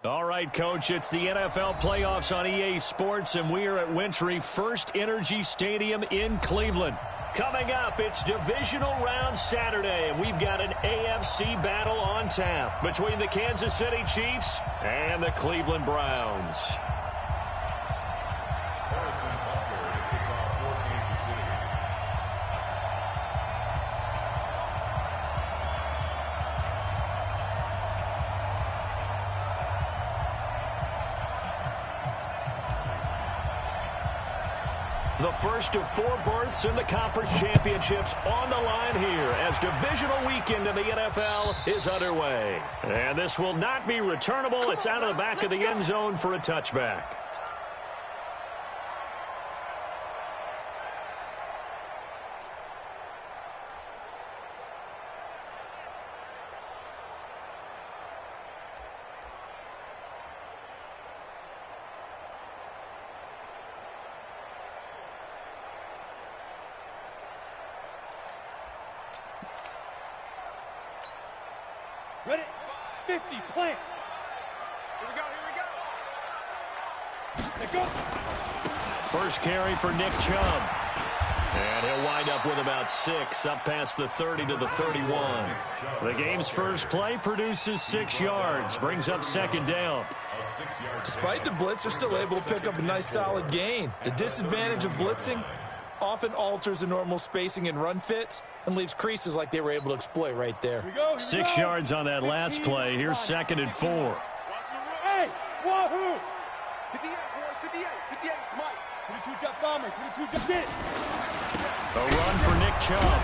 All right, Coach, it's the NFL playoffs on EA Sports, and we are at Wintry First Energy Stadium in Cleveland. Coming up, it's Divisional Round Saturday, and we've got an AFC battle on tap between the Kansas City Chiefs and the Cleveland Browns. The first of 4 berths in the conference championships on the line here as divisional weekend in the NFL is underway. And this will not be returnable. It's out of the back of the end zone for a touchback. Ready? 50, plant. Here we go. Go. First carry for Nick Chubb. And he'll wind up with about 6, up past the 30 to the 31. The game's first play produces 6 yards, brings up second down. Despite the blitz, they're still able to pick up a nice solid gain. The disadvantage of blitzing often alters the normal spacing and run fits and leaves creases like they were able to exploit right there. 6 yards on that last play. Here's 2nd and 4. Hey, wahoo! 58, boys, 58, Mike. 22 jump bomber, 22 jump hit. A run for Nick Chubb.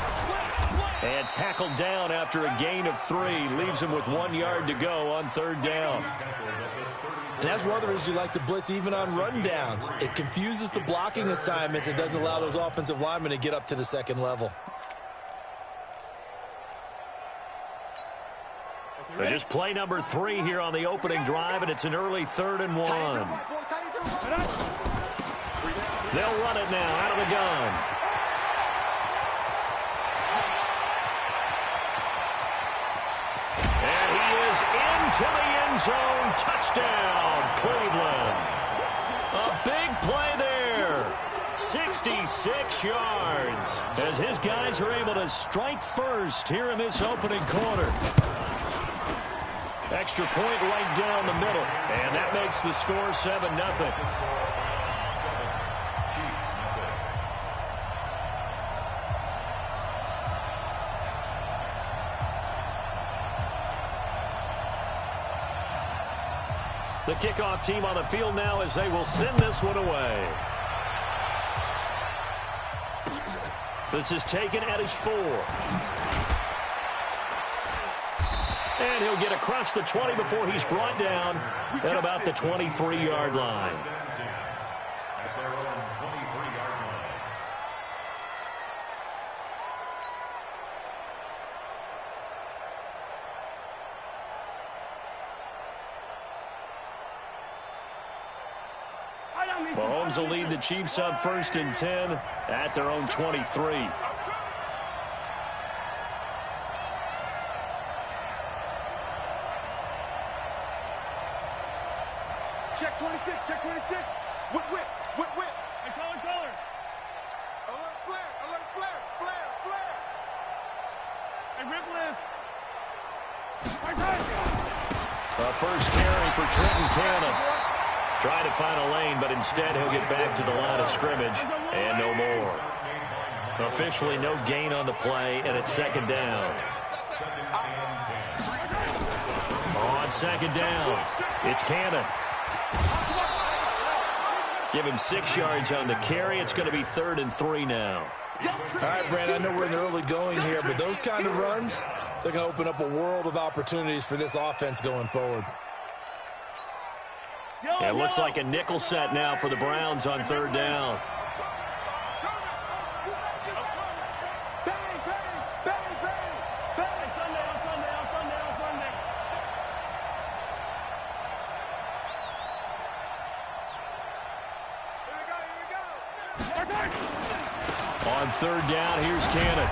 And tackled down after a gain of 3. Leaves him with 1 yard to go on 3rd down. And that's one of the reasons you like to blitz even on rundowns. It confuses the blocking assignments and doesn't allow those offensive linemen to get up to the second level. But just play number 3 here on the opening drive, and it's an early 3rd and 1. They'll run it now out of the gun. And he is into the end zone. Touchdown, Cleveland. A big play there. 66 yards as his guys are able to strike first here in this opening quarter. Extra point right down the middle, and that makes the score 7-0. The kickoff team on the field now as they will send this one away. This is taken at his 4. And he'll get across the 20 before he's brought down at about the 23-yard line. Mahomes will lead the Chiefs up 1st and 10 at their own 23. Check 26, check 26. Whip. And color. Alert flare. And ripple is. A first carry for Trenton Cannon. Trying to find a lane, but instead he'll get back to the line of scrimmage and no more. Officially no gain on the play, and it's 2nd down. On 2nd down, it's Cannon. Give him 6 yards on the carry. It's going to be 3rd and 3 now. All right, Brandon, I know we're in the early going here, but those kind of runs, they're going to open up a world of opportunities for this offense going forward. It looks like a nickel set now for the Browns on 3rd down. On 3rd down, here's Cannon.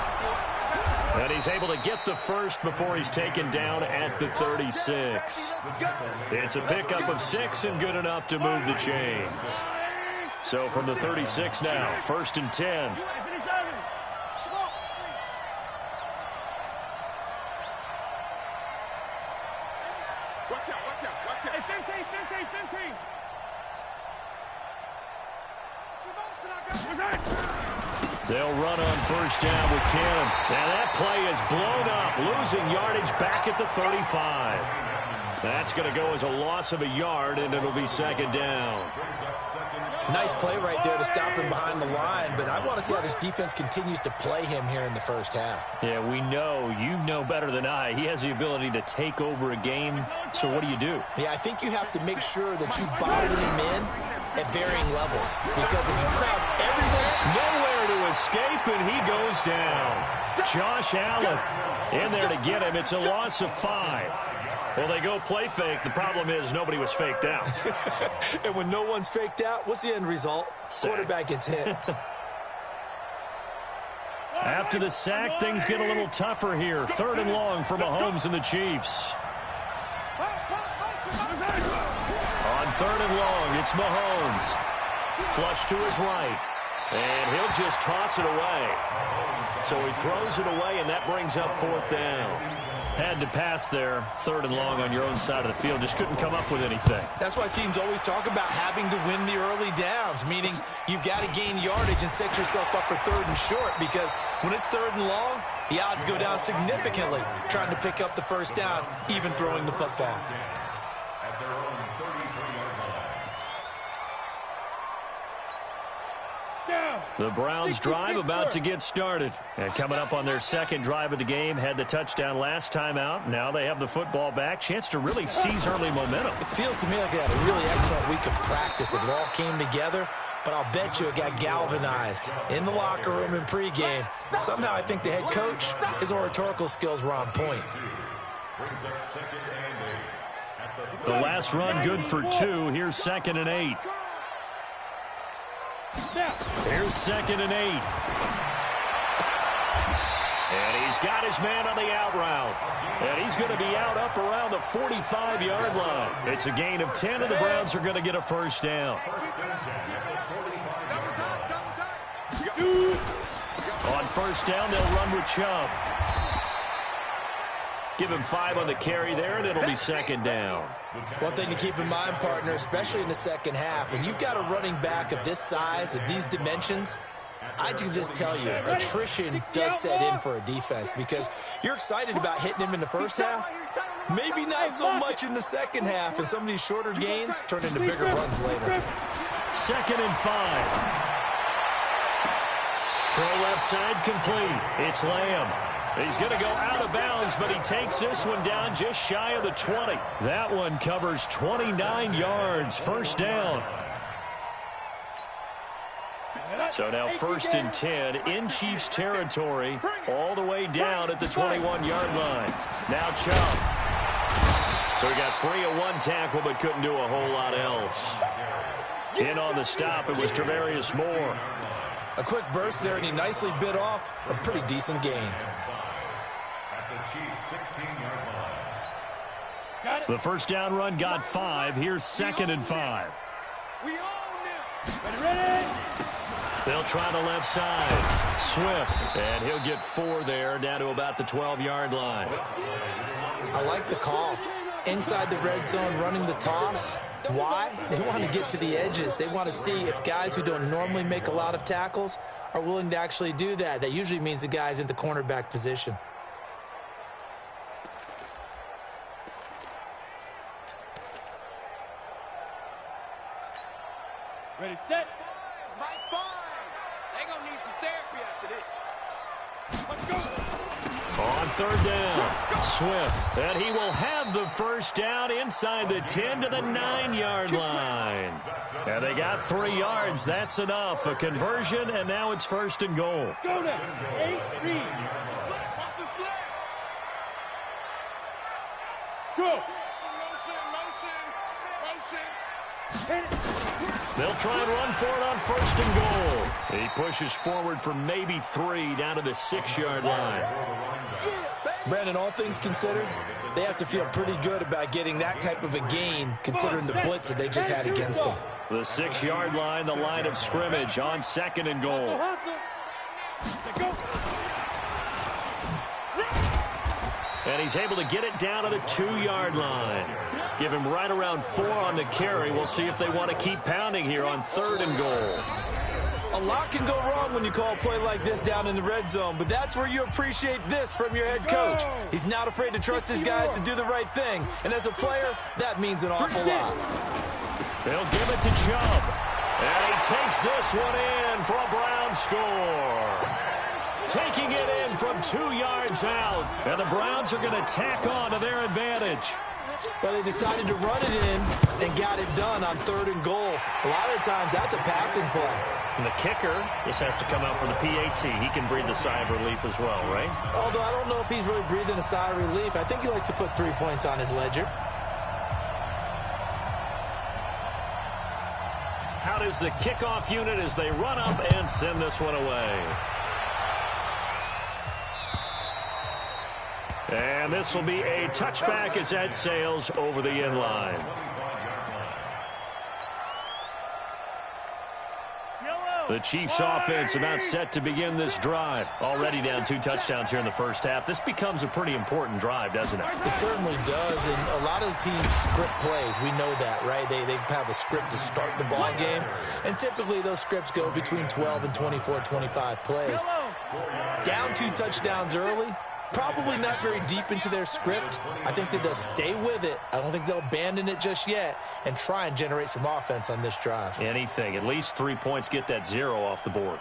And he's able to get the first before he's taken down at the 36. It's a pickup of 6 and good enough to move the chains. So from the 36 now, 1st and 10. They'll run on 1st down with Cannon. Now that play is blown up, losing yardage back at the 35. That's going to go as a loss of a yard, and it'll be 2nd down. Nice play right there to stop him behind the line, but I want to see how this defense continues to play him here in the 1st half. Yeah, we know. You know better than I. He has the ability to take over a game, so what do you do? Yeah, I think you have to make sure that you bottle him in at varying levels, because if you crowd everywhere, nowhere to escape, and he goes down. Josh Allen in there to get him. It's a loss of 5. Well, they go play fake. The problem is nobody was faked out. And when no one's faked out, what's the end result? Sack. Quarterback gets hit. After the sack, things get a little tougher here. 3rd and long for Mahomes and the Chiefs. On 3rd and long, it's Mahomes. Flush to his right. And he'll just toss it away. So he throws it away, and that brings up 4th down. Had to pass there, 3rd and long on your own side of the field. Just couldn't come up with anything. That's why teams always talk about having to win the early downs, meaning you've got to gain yardage and set yourself up for 3rd and short, because when it's 3rd and long, the odds go down significantly trying to pick up the 1st down, even throwing the football. The Browns drive about to get started. And coming up on their 2nd drive of the game, had the touchdown last time out. Now they have the football back. Chance to really seize early momentum. It feels to me like they had a really excellent week of practice. It all came together, but I'll bet you it got galvanized in the locker room in pregame. Somehow I think the head coach, his oratorical skills were on point. The last run good for 2. Here's 2nd and 8. Here's 2nd and 8. And he's got his man on the out route. And he's going to be out up around the 45-yard line. It's a gain of 10, and the Browns are going to get a 1st down. On 1st down, they'll run with Chubb. Give him 5 on the carry there, and it'll be 2nd down. One thing to keep in mind, partner, especially in the 2nd half, when you've got a running back of this size, of these dimensions, I can just tell you, attrition does set in for a defense, because you're excited about hitting him in the 1st half, maybe not so much in the 2nd half, and some of these shorter gains turn into bigger runs later. 2nd and 5. Throw left side complete. It's Lamb. He's going to go out of bounds, but he takes this one down just shy of the 20. That one covers 29 yards. 1st down. So now 1st and 10 in Chiefs territory, all the way down at the 21-yard line. Now Chubb. So he got free of 1 tackle, but couldn't do a whole lot else. In on the stop, it was Travarius Moore. A quick burst there, and he nicely bit off a pretty decent gain. The 1st down run got 5. Here's 2nd and 5. They'll try the left side. Swift, and he'll get 4 there, down to about the 12-yard line. I like the call. Inside the red zone, running the toss. Why? They want to get to the edges. They want to see if guys who don't normally make a lot of tackles are willing to actually do that. That usually means the guy's in the cornerback position. Ready, set. Mike 5. They're going to need some therapy after this. Let's go. On 3rd down, Swift, and he will have the 1st down inside the 10 to the 9-yard line. And they got 3 yards. That's enough. A conversion, and now it's 1st and goal. Go now. 8, read. Go. They'll try and run for it on 1st and goal. He pushes forward for maybe 3 down to the 6-yard line. Brandon, all things considered, they have to feel pretty good about getting that type of a gain considering the blitz that they just had against them. The 6-yard line, the line of scrimmage on 2nd and goal. And he's able to get it down to the 2-yard line. Give him right around 4 on the carry. We'll see if they want to keep pounding here on 3rd and goal. A lot can go wrong when you call a play like this down in the red zone, but that's where you appreciate this from your head coach. He's not afraid to trust his guys to do the right thing, and as a player, that means an awful lot. They'll give it to Chubb, and he takes this one in for a Brown score. Taking it in from 2 yards out, and the Browns are going to tack on to their advantage. But they decided to run it in and got it done on 3rd and goal. A lot of times, that's a passing play. And the kicker, this has to come out for the PAT. He can breathe a sigh of relief as well, right? Although I don't know if he's really breathing a sigh of relief. I think he likes to put 3 points on his ledger. Out is the kickoff unit as they run up and send this one away. And this will be a touchback as that sails over the end line. The Chiefs offense about set to begin this drive. Already down 2 touchdowns here in the first half. This becomes a pretty important drive, doesn't it? It certainly does, and a lot of the teams script plays. We know that, right? They have a script to start the ball game, and typically those scripts go between 12 and 24, 25 plays. Down 2 touchdowns early, probably not very deep into their script. I think that they'll stay with it. I don't think they'll abandon it just yet and try and generate some offense on this drive. Anything. At least 3 points, get that 0 off the board.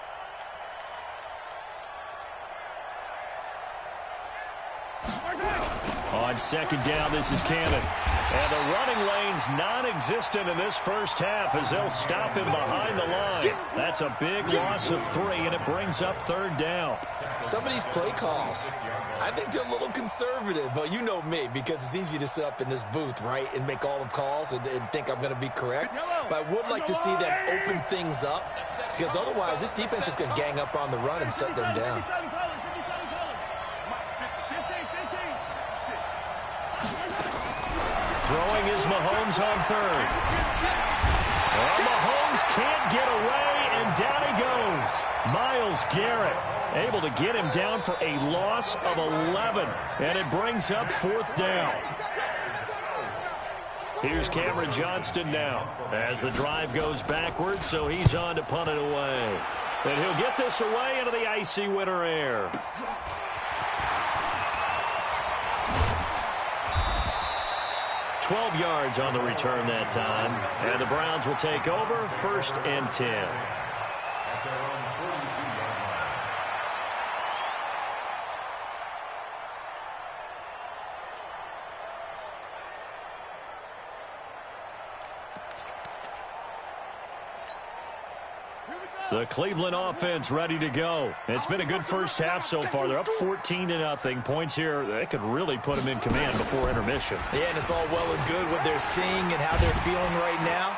On 2nd down, this is Cannon. And the running lane's non-existent in this first half as they'll stop him behind the line. That's a big loss of 3, and it brings up 3rd down. Some of these play calls, I think they're a little conservative, but you know me, because it's easy to sit up in this booth, right, and make all the calls and think I'm going to be correct. But I would like to see them open things up, because otherwise this defense is going to gang up on the run and shut them down. Throwing is Mahomes on 3rd. Well, Mahomes can't get away, and down he goes. Myles Garrett able to get him down for a loss of 11, and it brings up 4th down. Here's Cameron Johnston now as the drive goes backwards, so he's on to punt it away. And he'll get this away into the icy winter air. $12 yards on the return that time. And the Browns will take over 1st and 10. The Cleveland offense ready to go. It's been a good first half so far. They're up 14-0. Points here, they could really put them in command before intermission. Yeah, and it's all well and good what they're seeing and how they're feeling right now.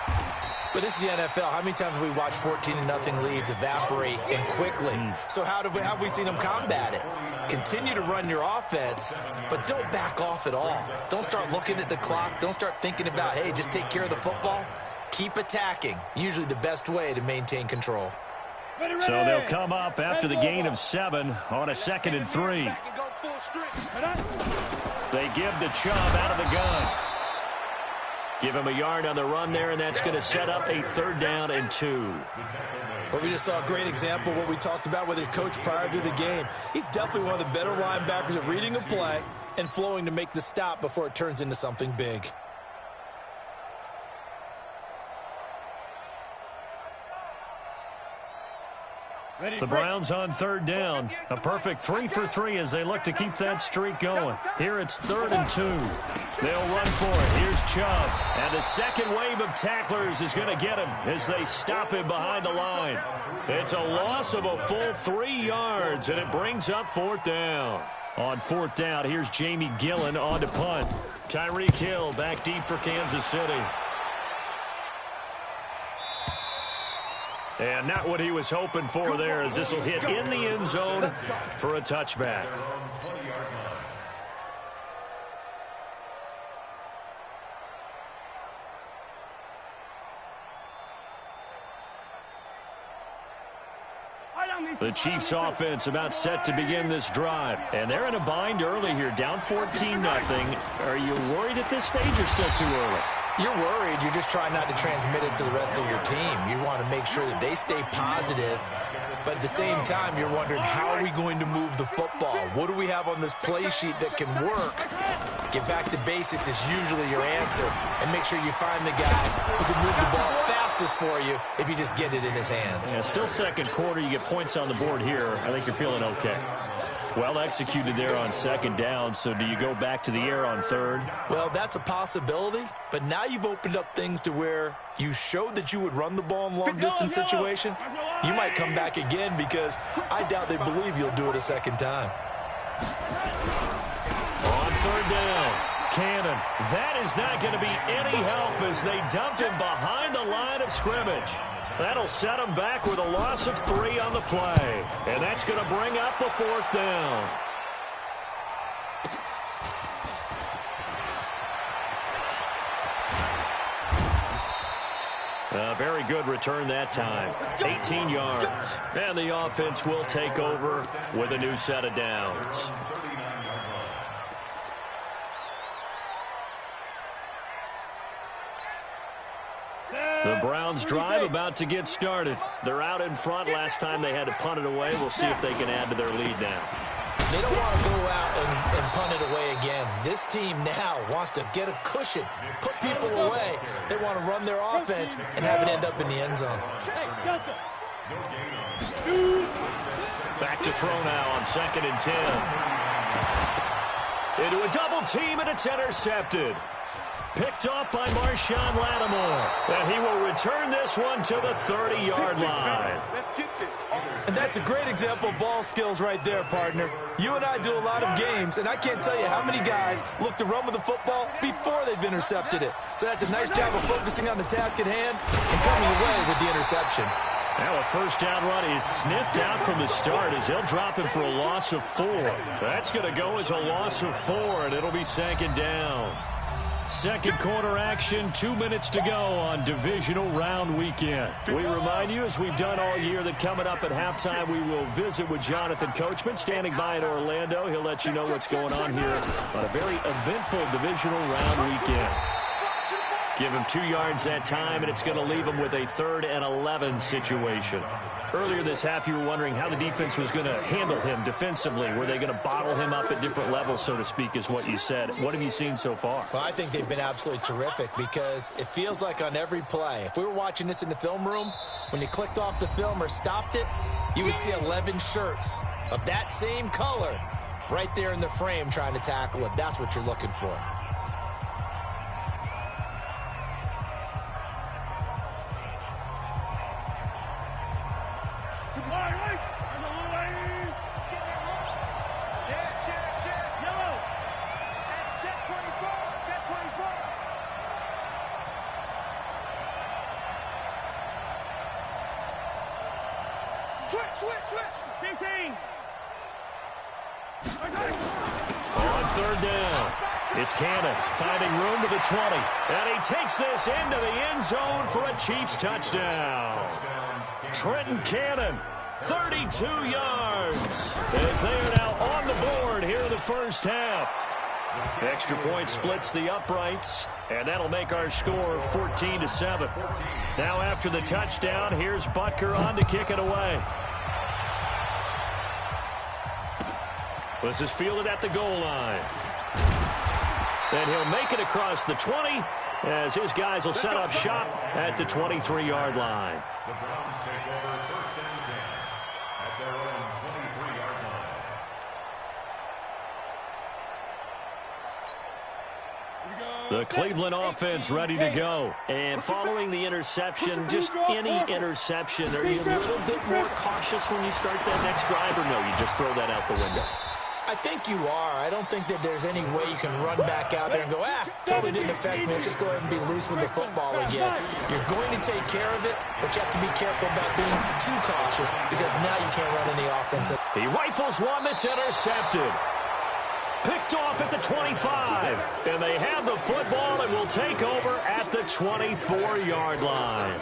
But this is the NFL. How many times have we watched 14-0 leads evaporate and quickly? So how have we seen them combat it? Continue to run your offense, but don't back off at all. Don't start looking at the clock. Don't start thinking about, hey, just take care of the football. Keep attacking. Usually the best way to maintain control. So they'll come up after the gain of 7 on a 2nd and 3. They give the Chubb out of the gun. Give him a yard on the run there, and that's going to set up a 3rd down and 2. Well, we just saw a great example of what we talked about with his coach prior to the game. He's definitely one of the better linebackers at reading a play and flowing to make the stop before it turns into something big. The Browns on 3rd down. A perfect 3 for 3 as they look to keep that streak going. Here it's 3rd and 2. They'll run for it. Here's Chubb. And the second wave of tacklers is going to get him as they stop him behind the line. It's a loss of a full 3 yards, and it brings up 4th down. On 4th down, here's Jamie Gillen on to punt. Tyreek Hill back deep for Kansas City. And not what he was hoping for there, as this will hit in the end zone for a touchback. The Chiefs offense about set to begin this drive. And they're in a bind early here, down 14-0. Are you worried at this stage or still too early? You're worried. You're just trying not to transmit it to the rest of your team. You want to make sure that they stay positive. But at the same time, you're wondering, how are we going to move the football? What do we have on this play sheet that can work? Get back to basics is usually your answer. And make sure you find the guy who can move the ball fastest for you if you just get it in his hands. Yeah, still second quarter. You get points on the board here. I think you're feeling okay. Well executed there on second down, so do you go back to the air on third? Well, that's a possibility, but now you've opened up things to where you showed that you would run the ball in long-distance situation. You might come back again because I doubt they believe you'll do it a second time. On third down, Cannon. That is not going to be any help as they dumped him behind the line of scrimmage. That'll set him back with a loss of 3 on the play. And that's going to bring up a fourth down. A very good return that time. 18 yards. And the offense will take over with a new set of downs. The Browns drive about to get started. They're out in front. Last time they had to punt it away. We'll see if they can add to their lead now. They don't want to go out and punt it away again. This team now wants to get a cushion, put people away. They want to run their offense and have it end up in the end zone. Back to throw now on 2nd and 10. Into a double team, and it's intercepted. Picked off by Marshawn Lattimore. And he will return this one to the 30-yard line. And that's a great example of ball skills right there, partner. You and I do a lot of games, and I can't tell you how many guys look to run with the football before they've intercepted it. So that's a nice job of focusing on the task at hand and coming away with the interception. Now a first down run is sniffed out from the start as he'll drop him for a loss of 4. That's going to go as a loss of 4, and it'll be 2nd down. Second quarter action, 2 minutes to go on divisional round weekend. We remind you, as we've done all year, that coming up at halftime, we will visit with Jonathan Coachman, standing by in Orlando. He'll let you know what's going on here on a very eventful divisional round weekend. Give him 2 yards that time, and it's going to leave him with a 3rd and 11 situation. Earlier this half, you were wondering how the defense was going to handle him defensively. Were they going to bottle him up at different levels, so to speak, is what you said. What have you seen so far? Well, I think they've been absolutely terrific because it feels like on every play, if we were watching this in the film room, when you clicked off the film or stopped it, you would see 11 shirts of that same color right there in the frame trying to tackle it. That's what you're looking for. On third down, it's Cannon finding room to the 20. And he takes this into the end zone for a Chiefs touchdown. Trenton Cannon, 32 yards, as they are now on the board here in the first half. Extra point splits the uprights, and that'll make our score 14-7. Now after the touchdown, here's Butker on to kick it away. This is fielded at the goal line. And he'll make it across the 20 as his guys will set up shop at the 23-yard line. The Browns take over first and 10 at their own 23-yard line. The Cleveland offense ready to go. And following the interception, just any interception, are you a little bit more cautious when you start that next drive, or no, you just throw that out the window? I think you are. I don't think that there's any way you can run back out there and go, totally didn't affect me. Let's just go ahead and be loose with the football again. You're going to take care of it, but you have to be careful about being too cautious because now you can't run any offense. He rifles one that's intercepted. Picked off at the 25. And they have the football and will take over at the 24-yard line.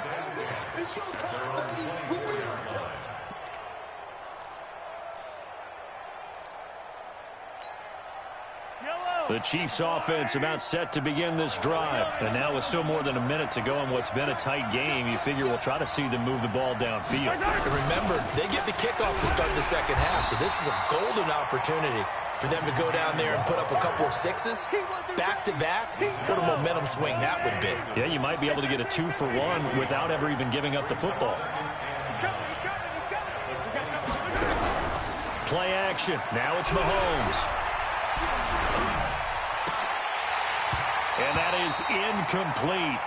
The Chiefs offense about set to begin this drive. And now with still more than a minute to go in what's been a tight game, you figure we'll try to see them move the ball downfield. And remember, they get the kickoff to start the second half, so this is a golden opportunity for them to go down there and put up a couple of sixes back-to-back. What a momentum swing that would be. Yeah, you might be able to get a 2-for-1 without ever even giving up the football. Play action. Now it's Mahomes. And that is incomplete.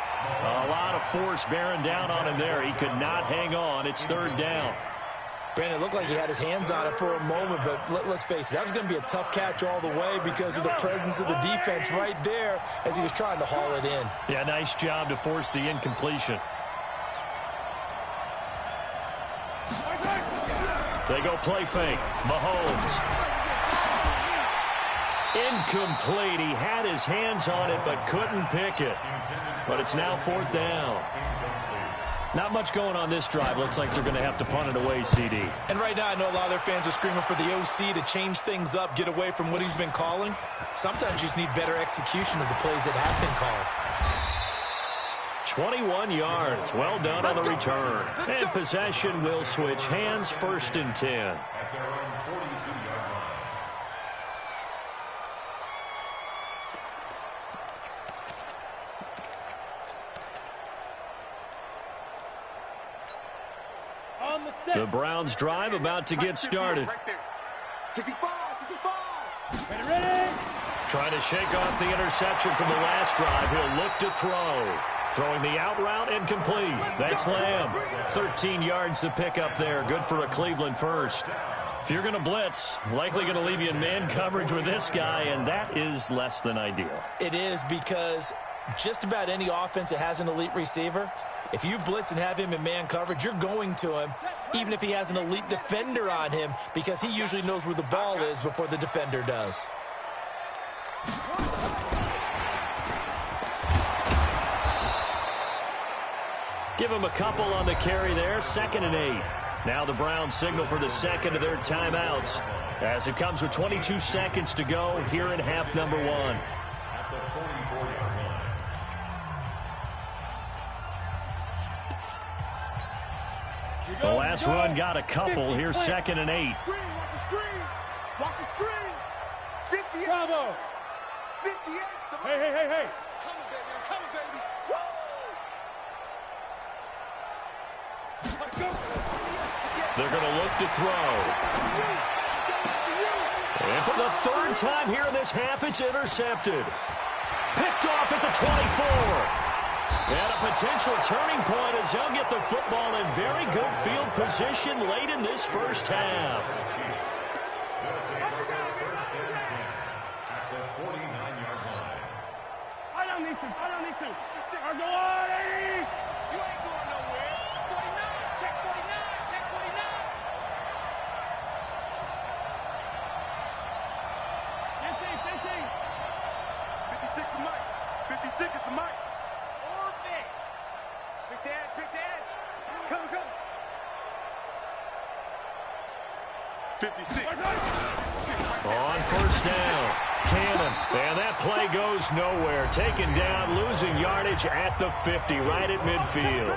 A lot of force bearing down on him there. He could not hang on. It's third down. Brandon, it looked like he had his hands on it for a moment, but let's face it, that was going to be a tough catch all the way because of the presence of the defense right there as he was trying to haul it in. Yeah, nice job to force the incompletion. They go play fake. Mahomes. Incomplete. He had his hands on it but couldn't pick it. But it's now fourth down. Not much going on this drive. Looks like they're going to have to punt it away, CD. And right now I know a lot of their fans are screaming for the OC to change things up, get away from what he's been calling. Sometimes you just need better execution of the plays that have been called. 21 yards. Well done on the return. And possession will switch hands, first and 10. The Browns drive about to get started. 65. Ready? Trying to shake off the interception from the last drive. He'll look to throw. Throwing the out route and complete. That's Lamb. 13 yards to pick up there. Good for a Cleveland first. If you're going to blitz, likely going to leave you in man coverage with this guy, and that is less than ideal. It is because just about any offense that has an elite receiver, if you blitz and have him in man coverage, you're going to him, even if he has an elite defender on him, because he usually knows where the ball is before the defender does. Give him a couple on the carry there. 2nd and 8. Now the Browns signal for the second of their timeouts as it comes with 22 seconds to go here in half number 1. The last run got a couple. Here's 2nd and 8. Watch the screen. 58. Bravo. 58. Hey. I'm coming, baby. Woo! Let's go. They're going to look to throw. And for the third time here in this half, it's intercepted. Picked off at the 24. And a potential turning point as they'll get the football in very good field position late in this first half. I don't need to. I'll go on, Eddie. You ain't going nowhere. 49. Check 49. Check 49. 56 is the mic. 56 is the mic. Orbit. Quick the edge. Come. 56. On first down, Cannon. And that play goes nowhere. Taken down, losing yardage at the 50, right at midfield.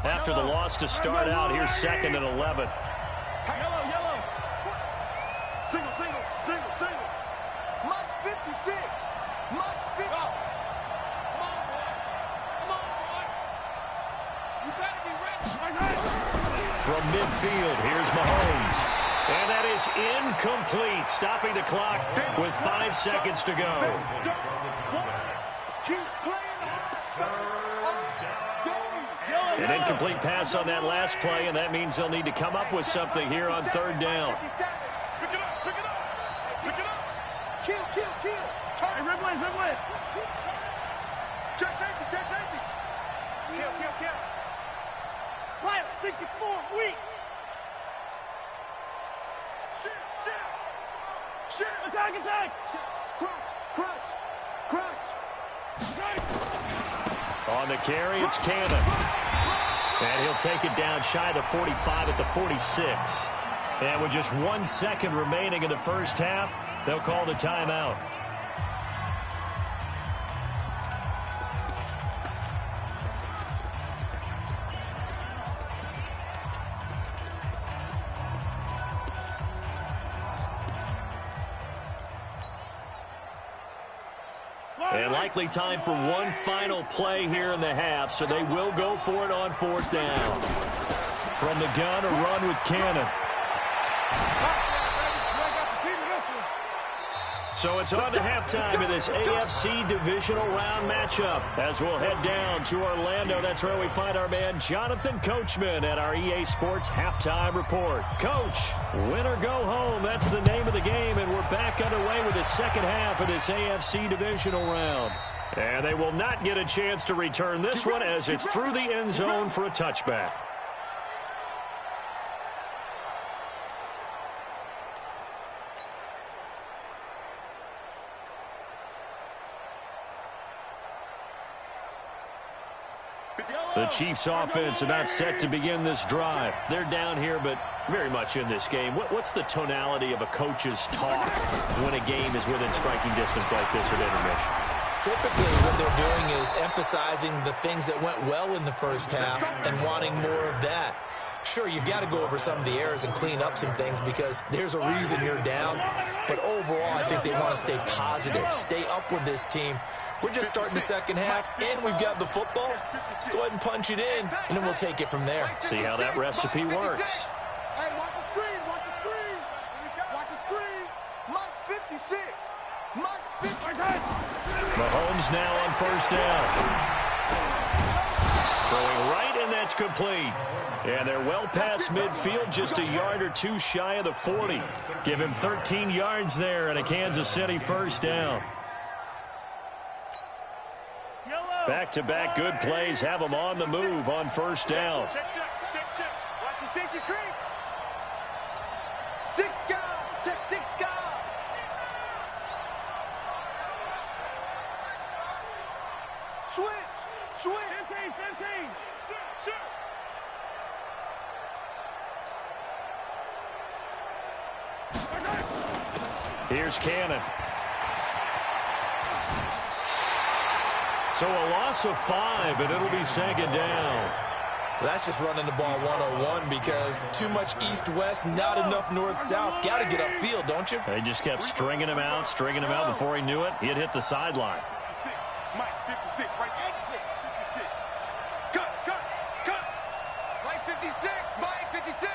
After the loss to start out, here's 2nd and 11. Yellow. Single. Mike 56. Mike 50. Come on, boy. You better be ready. From midfield, here's Mahomes. And that is incomplete, stopping the clock with 5 seconds to go. Keep playing. An incomplete pass on that last play, and that means they'll need to come up with something here on third down. Pick it up. Kill. Hey, Ridley. Check safety. Kill. Right, 64, weak. Attack, attack! Crunch. On the carry, it's Cannon. And he'll take it down shy of the 45 at the 46. And with just 1 second remaining in the first half, they'll call the timeout. And likely time for one final play here in the half, so they will go for it on 4th down. From the gun, a run with Cannon. So it's on to halftime of this AFC divisional round matchup. As we'll head down to Orlando, that's where we find our man Jonathan Coachman at our EA Sports Halftime Report. Coach, win or go home, that's the name of the game, and we're back underway with the second half of this AFC divisional round. And they will not get a chance to return this one as it's through the end zone for a touchback. The Chiefs offense about set to begin this drive. They're down here, but very much in this game. What's the tonality of a coach's talk when a game is within striking distance like this at intermission? Typically, what they're doing is emphasizing the things that went well in the first half and wanting more of that. Sure, you've got to go over some of the errors and clean up some things because there's a reason you're down. But overall, I think they want to stay positive, stay up with this team. We're just starting the second half, and we've got the football. Let's go ahead and punch it in, and then we'll take it from there. See how that recipe works. Hey, watch the screen, watch the screen. Watch the screen. Mike's 56. Mike's 56. Mahomes now on 1st down. Throwing right, and that's complete. And they're well past midfield, just a yard or two shy of the 40. Give him 13 yards there and a Kansas City 1st down. Back-to-back good plays have them on the move on 1st down. Check. Watch the safety creep. 6 guys. Check 6 guys. Switch. 15. Here's Cannon. So a loss of 5, and it'll be 2nd down. That's just running the ball 101 because too much east-west, not enough north-south. Got to get upfield, don't you? They just kept stringing him out before he knew it. He'd hit the sideline. 56. Mike, 56. Right exit. 56. Cut. Mike, 56. Mike, 56.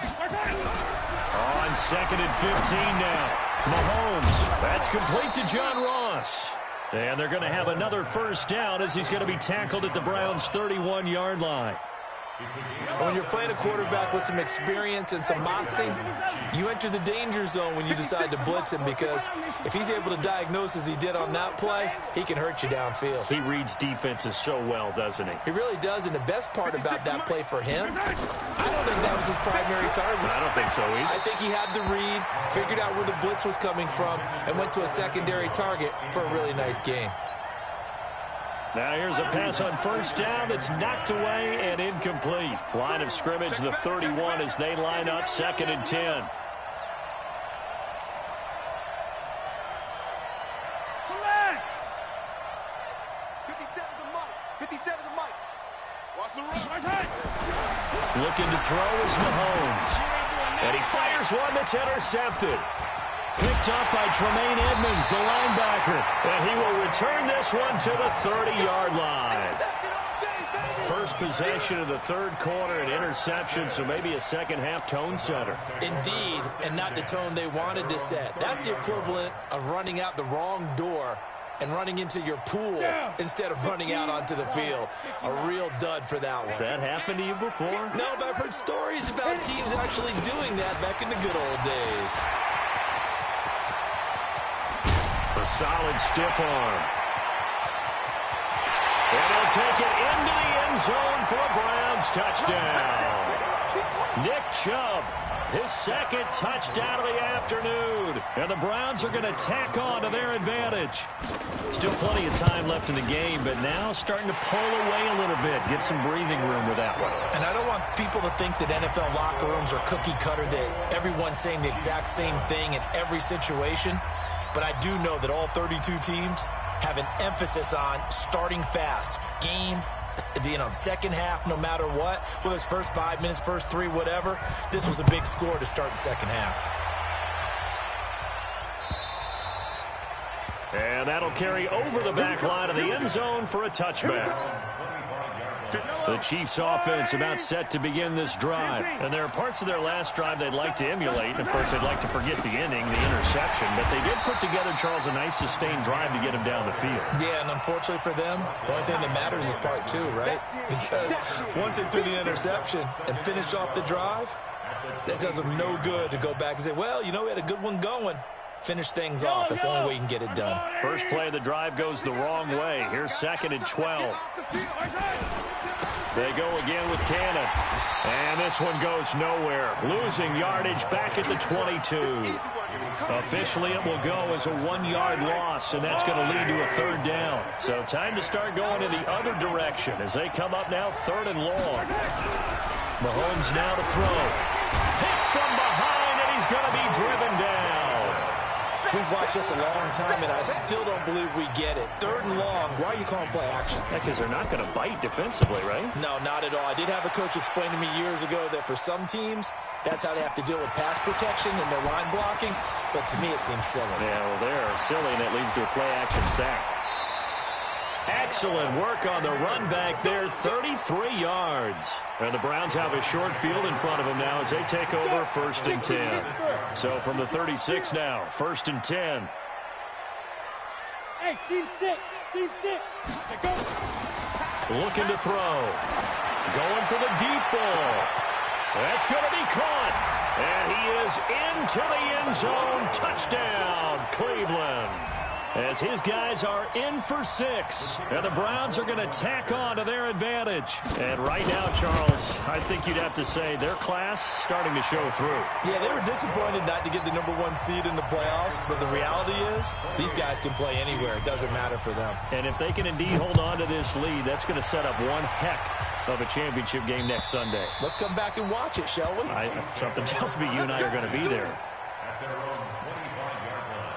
On 2nd and 15 now. Mahomes. That's complete to John Ross. And they're going to have another 1st down as he's going to be tackled at the Browns' 31-yard line. When you're playing a quarterback with some experience and some moxie, you enter the danger zone when you decide to blitz him because if he's able to diagnose as he did on that play, he can hurt you downfield. He reads defenses so well, doesn't he? He really does, and the best part about that play for him, I don't think that was his primary target. I don't think so either. I think he had the read, figured out where the blitz was coming from, and went to a secondary target for a really nice game. Now here's a pass on 1st down that's knocked away and incomplete. Line of scrimmage, the 31 as they line up 2nd and 10. Come back. 57 to Mike. 57 to Mike. Watch the run. Looking to throw is Mahomes. And he fires one that's intercepted. Picked up by Tremaine Edmonds, the linebacker. And he will return this one to the 30-yard line. First possession of the 3rd quarter, an interception, so maybe a second-half tone setter. Indeed, and not the tone they wanted to set. That's the equivalent of running out the wrong door and running into your pool instead of running out onto the field. A real dud for that one. Has that happened to you before? No, but I've heard stories about teams actually doing that back in the good old days. A solid stiff arm. And he'll take it into the end zone for a Browns touchdown. Nick Chubb his second touchdown of the afternoon. And the Browns are going to tack on to their advantage. Still plenty of time left in the game, but now starting to pull away a little bit. Get some breathing room with that one. And I don't want people to think that NFL locker rooms are cookie cutter, that everyone's saying the exact same thing in every situation. But I do know that all 32 teams have an emphasis on starting fast. Second half, no matter what. Whether it's first 5 minutes, first 3, whatever. This was a big score to start the second half. And that'll carry over the back line of the end zone for a touchback. The Chiefs offense about set to begin this drive. And there are parts of their last drive they'd like to emulate. And of course, they'd like to forget the inning, the interception. But they did put together, Charles, a nice sustained drive to get him down the field. Yeah, and unfortunately for them, the only thing that matters is part 2, right? Because once they threw the interception and finished off the drive, that does them no good to go back and say, well, we had a good one going. Finish things off. That's the only way you can get it done. First play of the drive goes the wrong way. Here's 2nd and 12. They go again with Cannon. And this one goes nowhere. Losing yardage back at the 22. Officially, it will go as a 1-yard loss, and that's going to lead to a 3rd down. So time to start going in the other direction as they come up now 3rd and long. Mahomes now to throw. Hit from behind, and he's going to be driven down. We've watched this a long time, and I still don't believe we get it. 3rd and long. Why are you calling play action? Because they're not going to bite defensively, right? No, not at all. I did have a coach explain to me years ago that for some teams, that's how they have to deal with pass protection and their line blocking. But to me, it seems silly. Yeah, well, they're silly, and it leads to a play-action sack. Excellent work on the run back there, 33 yards. And the Browns have a short field in front of them now as they take over 1st and 10. So from the 36 now, 1st and 10. Hey, team 6. Go. Looking to throw. Going for the deep ball. That's going to be caught. And he is into the end zone. Touchdown, Cleveland. As his guys are in for 6. And the Browns are going to tack on to their advantage. And right now, Charles, I think you'd have to say their class starting to show through. Yeah, they were disappointed not to get the #1 seed in the playoffs. But the reality is, these guys can play anywhere. It doesn't matter for them. And if they can indeed hold on to this lead, that's going to set up one heck of a championship game next Sunday. Let's come back and watch it, shall we? Something tells me you and I are going to be there. At their own 25-yard line.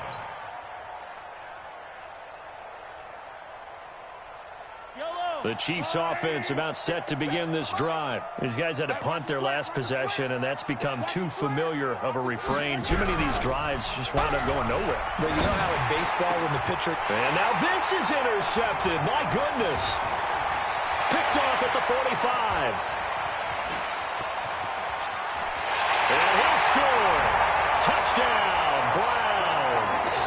The Chiefs offense about set to begin this drive. These guys had to punt their last possession, and that's become too familiar of a refrain. Too many of these drives just wound up going nowhere. But you know how in baseball when the pitcher... And now this is intercepted. My goodness. Picked off at the 45. And he'll score. Touchdown, Browns.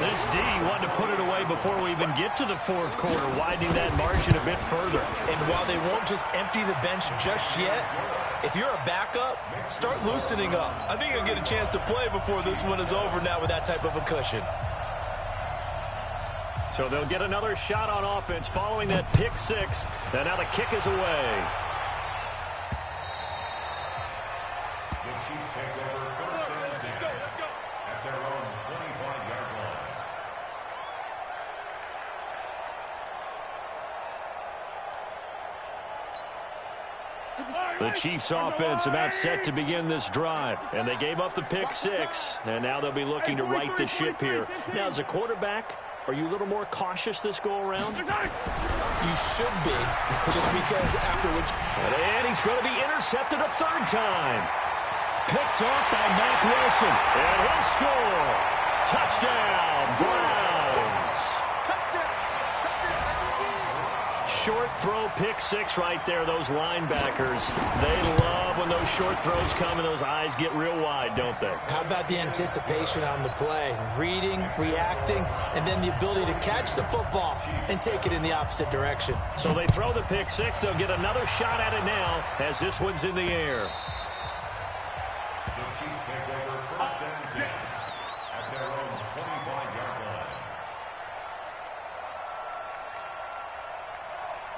This D wanted to put it away before we even get to the 4th quarter, widening that margin a bit further. And while they won't just empty the bench just yet, if you're a backup, start loosening up. I think you'll get a chance to play before this one is over now with that type of a cushion. So they'll get another shot on offense following that pick 6. And now the kick is away. The Chiefs take over 1st and 10 at their own 25-yard line. The Chiefs offense about set to begin this drive. And they gave up the pick 6. And now they'll be looking to right the ship here. Now, as a quarterback, are you a little more cautious this go-around? You should be, just because after which... And he's going to be intercepted a 3rd time. Picked off by Mack Wilson. And he'll score. Touchdown, Browns. Short throw, pick 6 right there. Those linebackers, they love when those short throws come and those eyes get real wide, don't they? How about the anticipation on the play? Reading, reacting, and then the ability to catch the football and take it in the opposite direction. So they throw the pick 6. They'll get another shot at it now as this one's in the air. The Chiefs take over 1st and 10 at their own 25-yard line.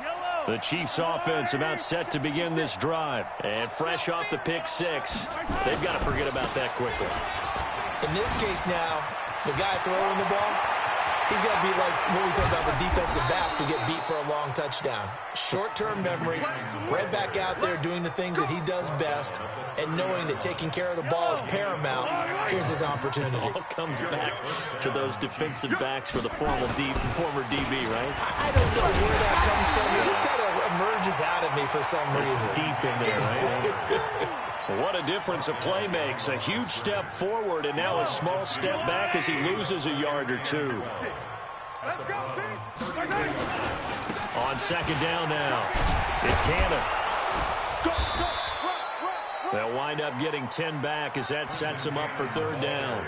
Yellow. The Chiefs offense about set to begin this drive. And fresh off the pick six, they've got to forget about that quickly. In this case now, the guy throwing the ball, he's got to be like what we talk about with defensive backs who get beat for a long touchdown. Short-term memory, right back out there doing the things that he does best, and knowing that taking care of the ball is paramount. Here's his opportunity. All comes back to those defensive backs for the former DB, right? I don't know where that comes from. It just kind of emerges out of me for some reason. It's deep in there, right? What a difference a play makes. A huge step forward and now a small step back as he loses a yard or two. Let's go, Pete. On second down now, it's Cannon. They'll wind up getting 10 back as that sets them up for third down.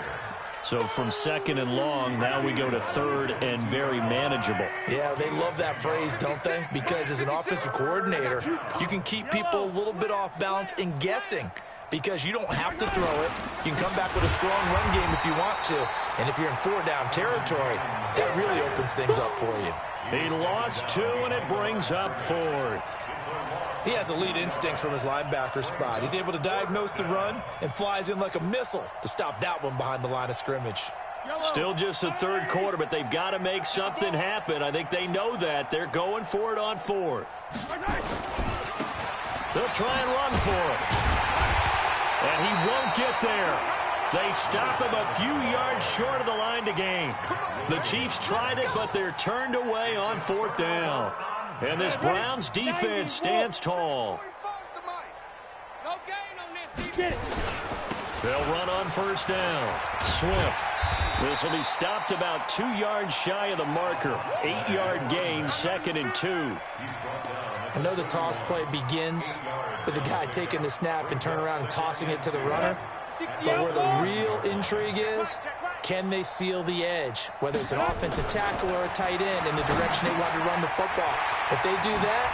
So from second and long, now we go to third and very manageable. Yeah, they love that phrase, don't they? Because as an offensive coordinator, you can keep people a little bit off balance and guessing because you don't have to throw it. You can come back with a strong run game if you want to. And if you're in four-down territory, that really opens things up for you. He lost 2, and it brings up fourth. He has elite instincts from his linebacker spot. He's able to diagnose the run and flies in like a missile to stop that one behind the line of scrimmage. Still just the third quarter, but they've got to make something happen. I think they know that. They're going for it on fourth. They'll try and run for it. And he won't get there. They stop him a few yards short of the line to gain. The Chiefs tried it, but they're turned away on fourth down. And this Browns defense stands tall. They'll run on first down. Swift. This will be stopped about 2 yards shy of the marker. 8-yard gain, second and 2. I know the toss play begins with the guy taking the snap and turn around and tossing it to the runner. But where the real intrigue is, can they seal the edge, whether it's an offensive tackle or a tight end in the direction they want to run the football? If they do that,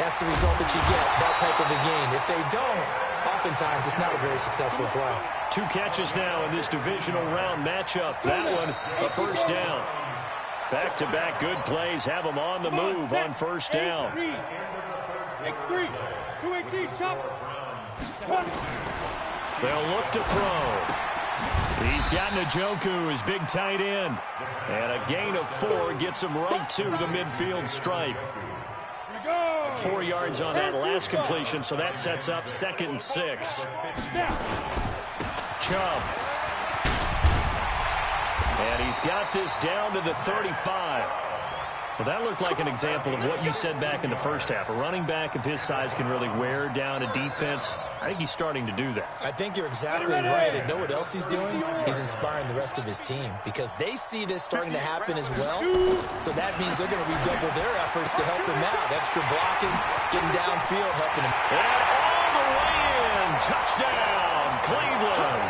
that's the result that you get, that type of a game. If they don't, oftentimes it's not a very successful play. 2 catches now in this divisional round matchup. That one, a first down. Back-to-back good plays have them on the move on first down. X3, 2 shop. They'll look to throw. He's got Njoku, his big tight end. And a gain of 4 gets him right to the midfield stripe. 4 yards on that last completion, so that sets up second and 6. Chubb. And he's got this down to the 35. Well, that looked like an example of what you said back in the first half. A running back of his size can really wear down a defense. I think he's starting to do that. I think you're exactly right. And know what else he's doing? He's inspiring the rest of his team because they see this starting to happen as well. So that means they're going to redouble their efforts to help him out. Extra blocking, getting downfield, helping him. And all the way in. Touchdown, Cleveland.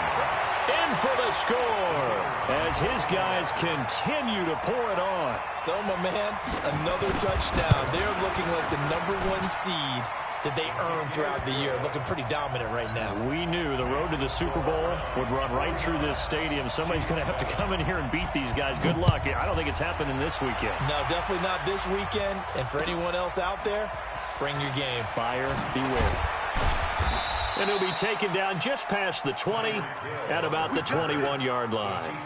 In for the score as his guys continue to pour it on. So, my man, another touchdown. They're looking like the #1 seed that they earned throughout the year. Looking pretty dominant right now. We knew the road to the Super Bowl would run right through this stadium. Somebody's going to have to come in here and beat these guys. Good luck. I don't think it's happening this weekend. No, definitely not this weekend. And for anyone else out there, bring your game. Buyer beware. And he'll be taken down just past the 20 at about the 21-yard line.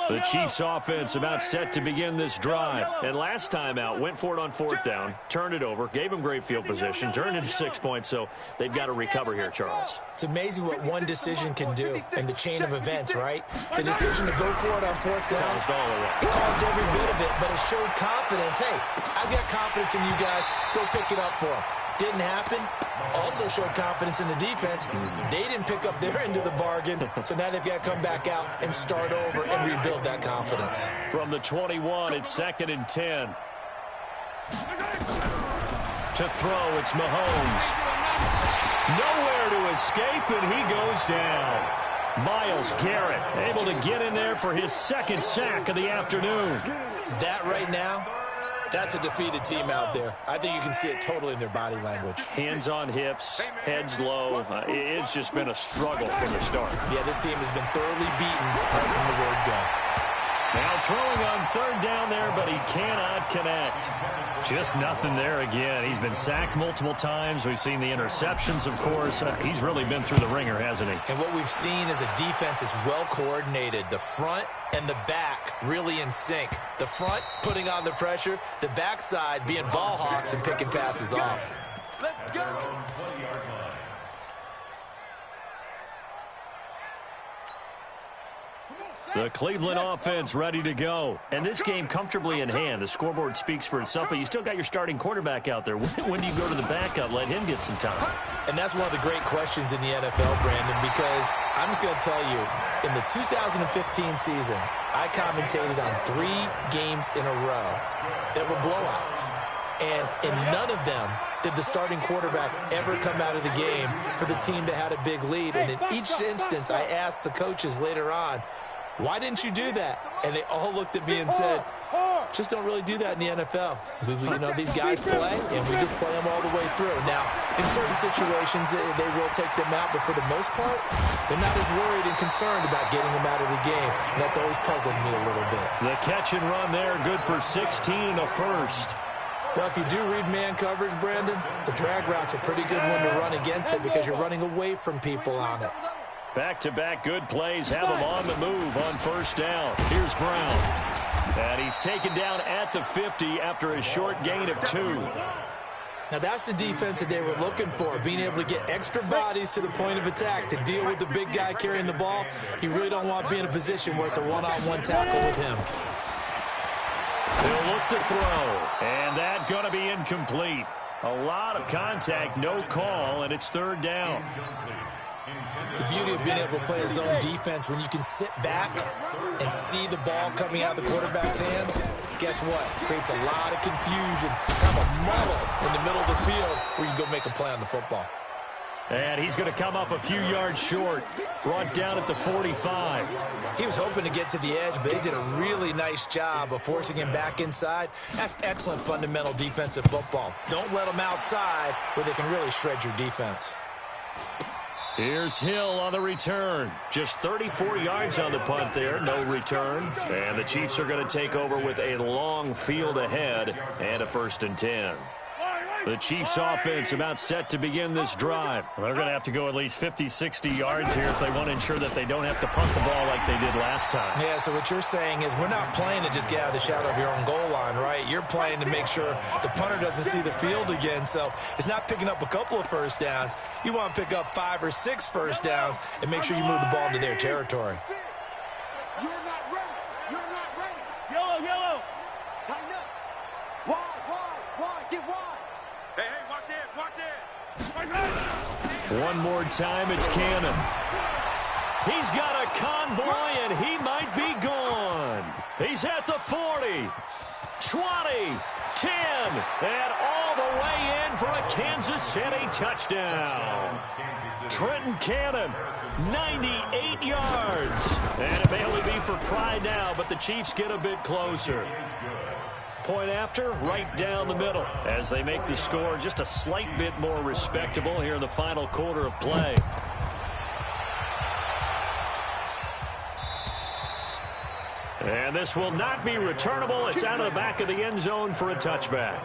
The Chiefs offense about set to begin this drive. And last time out, went for it on fourth down, turned it over, gave them great field position, turned into 6 points, so they've got to recover here, Charles. It's amazing what one decision can do in the chain of events, right? The decision to go for it on fourth down caused every bit of it, but it showed confidence. Hey, I've got confidence in you guys. Go pick it up for them. Didn't happen. Also showed confidence in the defense. They didn't pick up their end of the bargain, so now they've got to come back out and start over and rebuild that confidence. From the 21, it's second and 10. To throw, it's Mahomes. Nowhere to escape, and he goes down. Myles Garrett able to get in there for his second sack of the afternoon. That right now, that's a defeated team out there. I think you can see it totally in their body language. Hands on hips, heads low. It's just been a struggle from the start. Yeah, this team has been thoroughly beaten right from the word go. Now throwing on third down there, but he cannot connect. Just nothing there again. He's been sacked multiple times. We've seen the interceptions, of course. He's really been through the ringer, hasn't he? And what we've seen is a defense is well coordinated. The front and the back really in sync. The front putting on the pressure, the backside being ball hawks and picking passes off. Let's go. The Cleveland offense ready to go. And this game comfortably in hand. The scoreboard speaks for itself, but you still got your starting quarterback out there. When do you go to the backup? Let him get some time. And that's one of the great questions in the NFL, Brandon, because I'm just going to tell you, in the 2015 season, I commentated on 3 games in a row that were blowouts. And in none of them did the starting quarterback ever come out of the game for the team that had a big lead. And in each instance, I asked the coaches later on, why didn't you do that? And they all looked at me and said, just don't really do that in the NFL. These guys play, and we just play them all the way through. Now, in certain situations, they will take them out, but for the most part, they're not as worried and concerned about getting them out of the game. And that's always puzzled me a little bit. The catch and run there, good for 16 and a first. Well, if you do read man coverage, Brandon, the drag route's a pretty good one to run against it because you're running away from people on it. Back-to-back good plays have him on the move on first down. Here's Brown. And he's taken down at the 50 after a short gain of 2. Now, that's the defense that they were looking for, being able to get extra bodies to the point of attack to deal with the big guy carrying the ball. You really don't want to be in a position where it's a one-on-one tackle with him. They'll look to throw, and that's going to be incomplete. A lot of contact, no call, and it's third down. The beauty of being able to play a zone defense when you can sit back and see the ball coming out of the quarterback's hands, guess what? Creates a lot of confusion, kind of a muddle in the middle of the field where you can go make a play on the football. And he's going to come up a few yards short, brought down at the 45. He was hoping to get to the edge, but they did a really nice job of forcing him back inside. That's excellent fundamental defensive football. Don't let them outside where they can really shred your defense. Here's Hill on the return. Just 34 yards on the punt there, no return. And the Chiefs are going to take over with a long field ahead and a 1st and 10. The Chiefs offense about set to begin this drive. Well, they're going to have to go at least 50, 60 yards here if they want to ensure that they don't have to punt the ball like they did last time. Yeah, so what you're saying is we're not playing to just get out of the shadow of your own goal line, right? You're playing to make sure the punter doesn't see the field again. So it's not picking up a couple of first downs. You want to pick up 5 or 6 first downs and make sure you move the ball into their territory. You're not ready. You're not ready. Yellow, yellow. Tighten up. Wide. Get wide. Hey, watch it. One more time, it's Cannon. He's got a convoy, and he might be gone. He's at the 40, 20, 10, and all the way in for a Kansas City touchdown. Trenton Cannon, 98 yards. And it may only be for pride now, but the Chiefs get a bit closer. Point after, right down the middle, as they make the score just a slight bit more respectable here in the final quarter of play. And this will not be returnable. It's out of the back of the end zone for a touchback.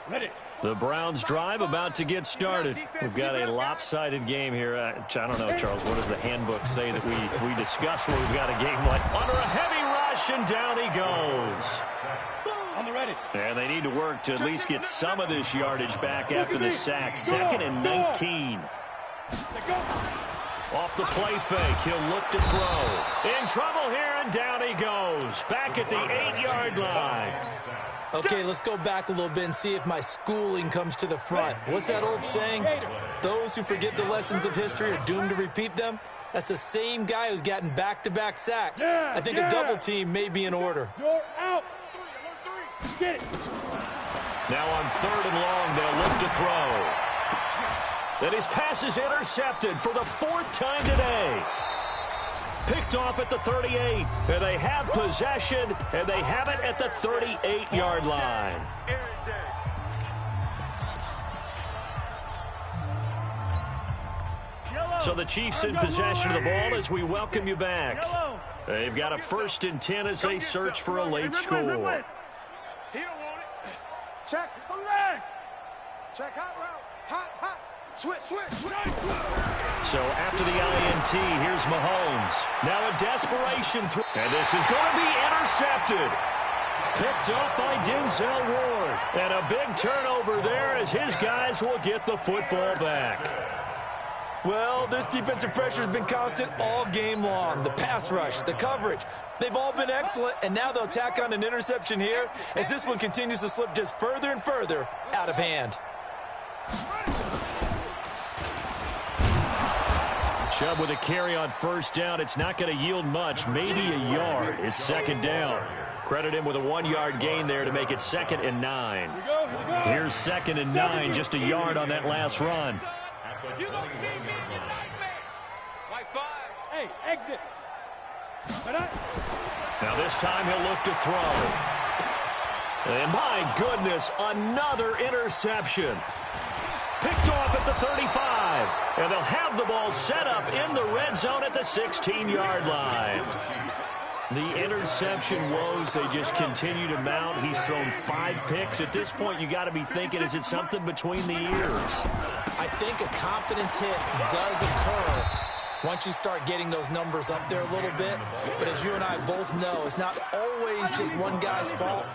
Ready. The Browns drive about to get started. We've got a lopsided game here. I don't know, Charles, what does the handbook say that we discuss when we've got a game like under a heavy rush, and down he goes. On the ready. And they need to work to at least get some of this yardage back after the sack. 2nd and 19. Off the play fake, he'll look to throw. In trouble here, and down he goes. Back at the 8-yard line. Okay, let's go back a little bit and see if my schooling comes to the front. What's that old saying? Those who forget the lessons of history are doomed to repeat them. That's the same guy who's gotten back-to-back sacks. I think a double team may be in order. You're out. Get it. Now on 3rd and long, they'll look to throw. Then his pass is intercepted for the 4th time today. Picked off at the 38, and they have possession, and they have it at the 38-yard line. So the Chiefs in possession of the ball as we welcome you back. They've got a 1st and 10 as they search for a late score. He don't want it. Check. Come back. Check hot route. Hot. Switch. So after the INT, here's Mahomes. Now a desperation throw. And this is going to be intercepted. Picked up by Denzel Ward. And a big turnover there as his guys will get the football back. Well, this defensive pressure has been constant all game long. The pass rush, the coverage, they've all been excellent, and now they'll tack on an interception here as this one continues to slip just further and further out of hand. Chubb with a carry on 1st down. It's not going to yield much, maybe a yard. It's 2nd down. Credit him with a 1-yard gain there to make it 2nd and 9. Here's 2nd and 9, just a yard on that last run. Hey, exit. Now this time he'll look to throw. And my goodness, another interception. Picked off at the 35. And they'll have the ball set up in the red zone at the 16-yard line. The interception woes, they just continue to mount. He's thrown 5 picks. At this point, you got to be thinking, is it something between the ears? I think a confidence hit does occur once you start getting those numbers up there a little bit. But as you and I both know, it's not always just one guy's fault.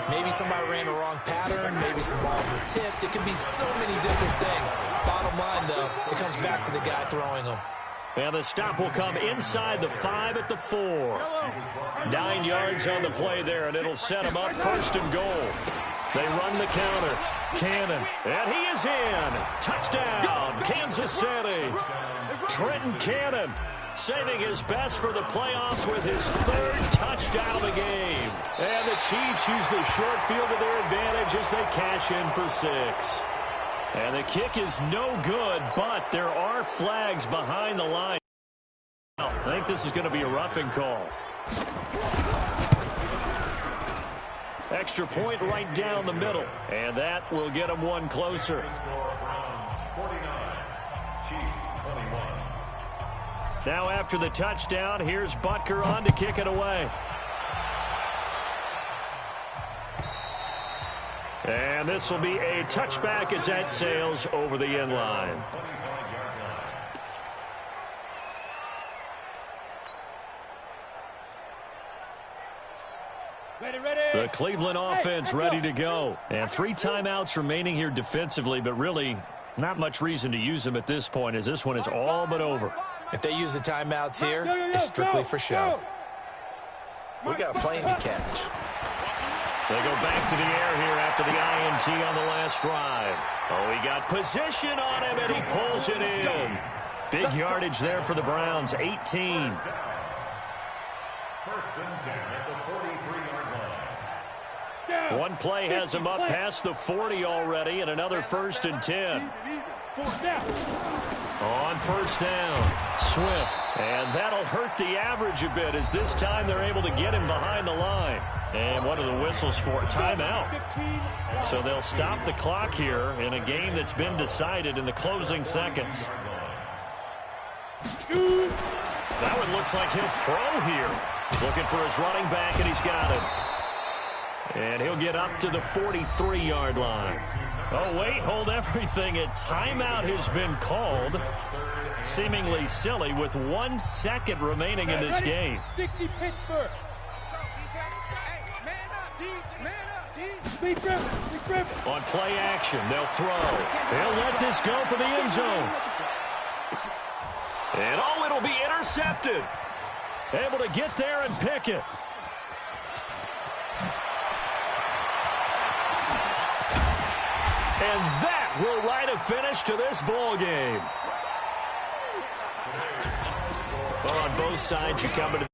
Maybe somebody ran the wrong pattern. Maybe some balls were tipped. It can be so many different things. Bottom line, though, it comes back to the guy throwing them. And the stop will come inside the 5 at the 4. 9 yards on the play there, and it'll set him up 1st and goal. They run the counter. Cannon, and he is in. Touchdown, Kansas City. Trenton Cannon saving his best for the playoffs with his 3rd touchdown of the game. And the Chiefs use the short field to their advantage as they cash in for 6. And the kick is no good, but there are flags behind the line. I think this is going to be a roughing call. Extra point right down the middle, and that will get them one closer. Now after the touchdown, here's Butker on to kick it away. And this will be a touchback as that sails over the end line. The Cleveland offense ready to go. And 3 timeouts remaining here defensively, but really not much reason to use them at this point as this one is all but over. If they use the timeouts here, it's strictly for show. We got a plane to catch. They go back to the air here after the INT on the last drive. Oh, he got position on him, and he pulls it in. Big yardage there for the Browns, 18. 1st and 10 at the 43-yard line. One play has him up past the 40 already, and another 1st and 10. On 1st down, Swift. And that'll hurt the average a bit as this time they're able to get him behind the line. And what are the whistles for? Timeout. So they'll stop the clock here in a game that's been decided in the closing seconds. That one looks like he'll throw here. Looking for his running back, and he's got it. And he'll get up to the 43-yard line. Oh, wait, hold everything. A timeout has been called. Seemingly silly with 1 second remaining in this game. 60 Pittsburgh. On play action, they'll throw. They'll let this go for the end zone. And oh, it'll be intercepted. Able to get there and pick it. And that will write a finish to this ball game. Well, on both sides, you come to